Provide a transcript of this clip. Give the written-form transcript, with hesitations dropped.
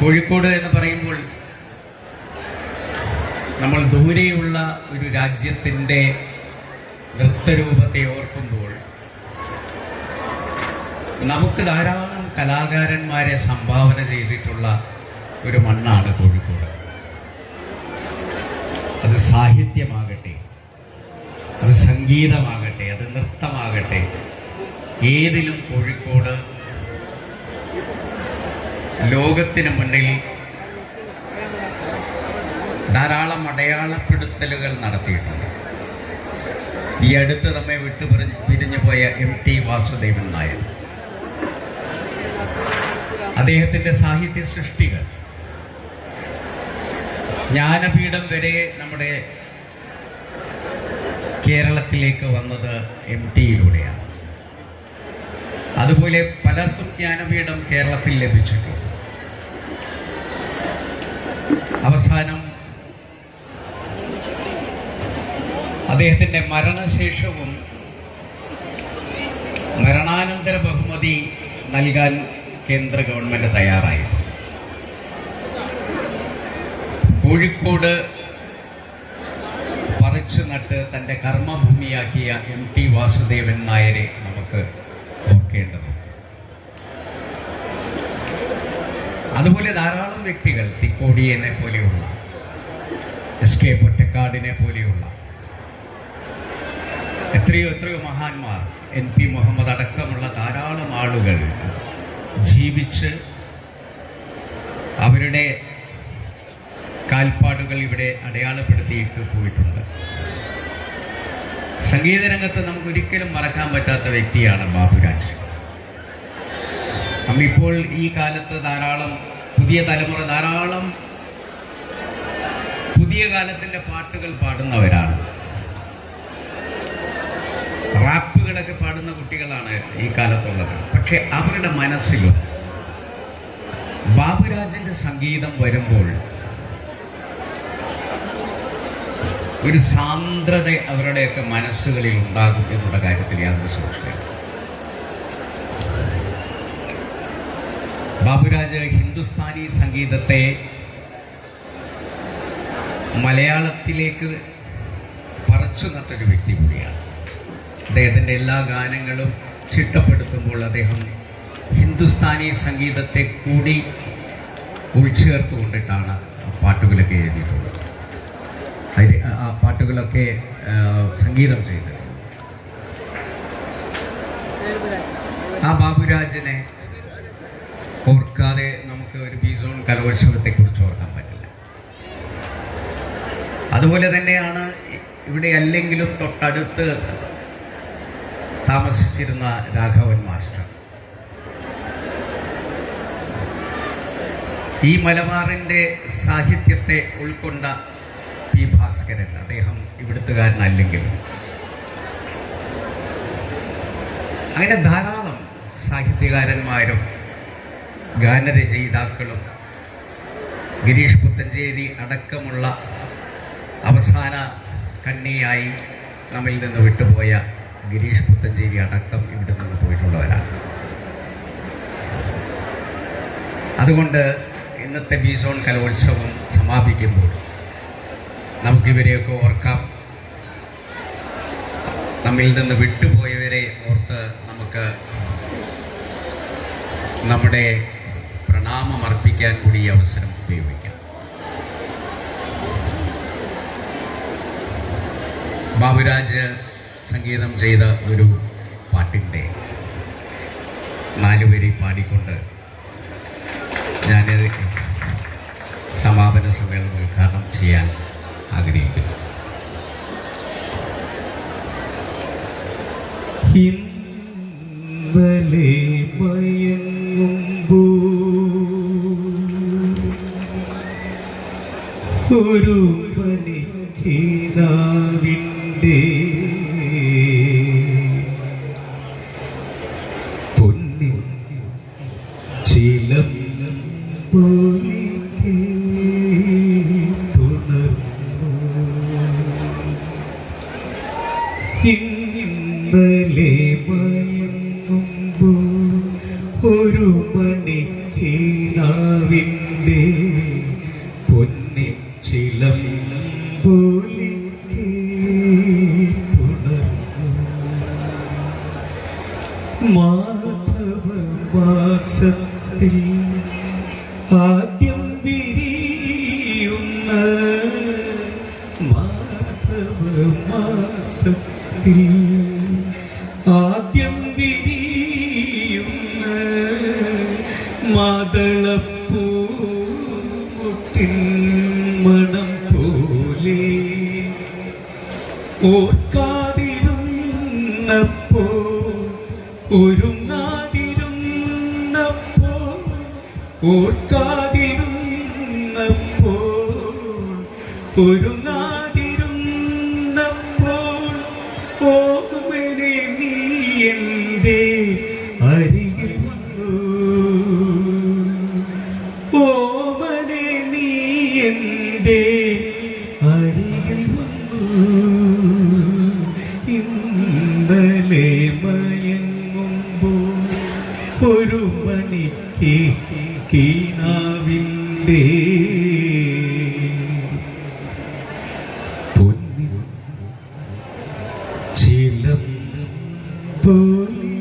കോഴിക്കോട് എന്ന് പറയുമ്പോൾ നമ്മൾ ദൂരെയുള്ള ഒരു രാജ്യത്തിൻ്റെ നൃത്തരൂപത്തെ ഓർക്കുമ്പോൾ നമുക്ക് ധാരാളം കലാകാരന്മാരെ സംഭാവന ചെയ്തിട്ടുള്ള ഒരു മണ്ണാണ് കോഴിക്കോട്. അത് സാഹിത്യമാകട്ടെ, അത് സംഗീതമാകട്ടെ, അത് നൃത്തമാകട്ടെ, ഏതിലും കോഴിക്കോട് ലോകത്തിന് മുന്നിൽ ധാരാളം അടയാളപ്പെടുത്തലുകൾ നടത്തിയിട്ടുണ്ട്. ഈ അടുത്ത് നമ്മെ പിരിഞ്ഞു പോയ MT വാസുദേവൻ നായർ, അദ്ദേഹത്തിൻ്റെ സാഹിത്യ സൃഷ്ടികൾ, ജ്ഞാനപീഠം വരെ നമ്മുടെ കേരളത്തിലേക്ക് വന്നത് MTയിലൂടെയാണ്. അതുപോലെ പലർക്കും ജ്ഞാനപീഠം കേരളത്തിൽ ലഭിച്ചിട്ടുണ്ട്. അവസാനം അദ്ദേഹത്തിൻ്റെ മരണശേഷവും മരണാനന്തര ബഹുമതി നൽകാൻ കേന്ദ്ര ഗവൺമെൻറ് തയ്യാറായി. കോഴിക്കോട് പറിച്ചു നട്ട് തൻ്റെ കർമ്മഭൂമിയാക്കിയ MT വാസുദേവൻ നായരെ നമുക്ക് ഓർക്കേണ്ടതുണ്ട്. അതുപോലെ ധാരാളം വ്യക്തികൾ, തിക്കോടിയനെ പോലെയുള്ള, SK പൊറ്റക്കാടിനെ പോലെയുള്ള എത്രയോ മഹാന്മാർ, NP മുഹമ്മദ് അടക്കമുള്ള ധാരാളം ആളുകൾ ജീവിച്ച് അവരുടെ കാൽപ്പാടുകൾ ഇവിടെ അടയാളപ്പെടുത്തിയിട്ട് പോയിട്ടുണ്ട്. സംഗീത രംഗത്ത് നമുക്കൊരിക്കലും മറക്കാൻ പറ്റാത്ത വ്യക്തിയാണ് ബാബുരാജ്. നമ്മിപ്പോൾ ഈ കാലത്ത് ധാരാളം പുതിയ തലമുറ ധാരാളം പുതിയ കാലത്തിൻ്റെ പാട്ടുകൾ പാടുന്നവരാണ്. റാപ്പുകളൊക്കെ പാടുന്ന കുട്ടികളാണ് ഈ കാലത്തുള്ളത്. പക്ഷെ അവരുടെ മനസ്സിലും ബാബുരാജിൻ്റെ സംഗീതം വരുമ്പോൾ ഒരു സാന്ദ്രത അവരുടെയൊക്കെ മനസ്സുകളിൽ ഉണ്ടാകും എന്നുള്ള കാര്യത്തിൽ യാതൊരു സംശയമില്ല. ബാബുരാജ് ഹിന്ദുസ്ഥാനി സംഗീതത്തെ മലയാളത്തിലേക്ക് പറിച്ചു നട്ടൊരു വ്യക്തി കൂടിയാണ്. അദ്ദേഹത്തിൻ്റെ എല്ലാ ഗാനങ്ങളും ചിട്ടപ്പെടുത്തുമ്പോൾ അദ്ദേഹം ഹിന്ദുസ്ഥാനി സംഗീതത്തെ കൂടി ഉൾച്ചേർത്തുകൊണ്ടിട്ടാണ് പാട്ടുകളൊക്കെ എഴുതിയിട്ടുള്ളത്. ആ പാട്ടുകളൊക്കെ സംഗീതം ചെയ്തിട്ടുണ്ട്. ആ ബാബുരാജിനെ ഓർക്കാതെ നമുക്ക് ഒരു ബിസോൺ കലോത്സവത്തെക്കുറിച്ച് ഓർക്കാൻ പറ്റില്ല. അതുപോലെ തന്നെയാണ് ഇവിടെ അല്ലെങ്കിലും തൊട്ടടുത്ത് താമസിച്ചിരുന്ന രാഘവൻ മാസ്റ്റർ. ഈ മലബാറിൻ്റെ സാഹിത്യത്തെ ഉൾക്കൊണ്ട P. ഭാസ്കരൻ, അദ്ദേഹം ഇവിടുത്തുകാരനല്ലെങ്കിലും അങ്ങനെ ധാരാളം സാഹിത്യകാരന്മാരും ഗാനരചയിതാക്കളും ഗിരീഷ് പുത്തഞ്ചേരി അടക്കമുള്ള അവസാന കണ്ണിയായി നമ്മിൽ നിന്ന് വിട്ടുപോയ ഗിരീഷ് പുത്തഞ്ചേരി അടക്കം ഇവിടെ നിന്ന് പോയിട്ടുള്ളവരാണ്. അതുകൊണ്ട് ഇന്നത്തെ ബിസോൺ കലോത്സവം സമാപിക്കുമ്പോൾ നമുക്കിവരെയൊക്കെ ഓർക്കാം. നമ്മിൽ നിന്ന് വിട്ടുപോയവരെ ഓർത്ത് നമുക്ക് നമ്മുടെ പ്രണാമം അർപ്പിക്കാൻ കൂടി ഈ അവസരം ഉപയോഗിക്കാം. ബാബുരാജ് സംഗീതം ചെയ്ത ഒരു പാട്ടിൻ്റെ 4 വരി പാടിക്കൊണ്ട് ഞാനിത് സമാപന സമ്മേളനം ഉദ്ഘാടനം ചെയ്യാൻ ആഗ്രഹിക്കുന്നു. ഇന്നലെ മയങ്ങുമ്പോൾ ഒരു പനിക്കിനാവിൻ്റെ പൊന്നിൻ ചിലം പോലെ തുണർന്നു. ഇന്നലെ മയങ്ങുമ്പോൾ ഒരു മണിക്ക് കീനാവിൻ്റെ പൊന്നിൻ ചിലമ്പോലി മാധവമാസത്തിൽ ആദ്യം വിരിയുന്ന മാധവമാസത്തിൽ ആദ്യം വിരിയുന്ന മാതളപ്പൂത്തിൻ മണം പോലെ ഓർക്കാതിരുന്നപ്പോ ഒരുങ്ങാതിരുന്നപ്പോ ഓർക്കാതിരുന്നപ്പോ ഒരുങ്ങാതിരുന്നപ്പോൾ ഓമനെ നീ എൻ്റെ അരികിൽ വന്നു ഓമനെ നീ എൻ്റെ അരികിൽ വന്നു ഇന്നലെ മയങ്ങുമ്പോൾ ഒരു മണിക്ക് കീനാവിൻ്റെ പൊന്നിൻ ചിലമ്പോലി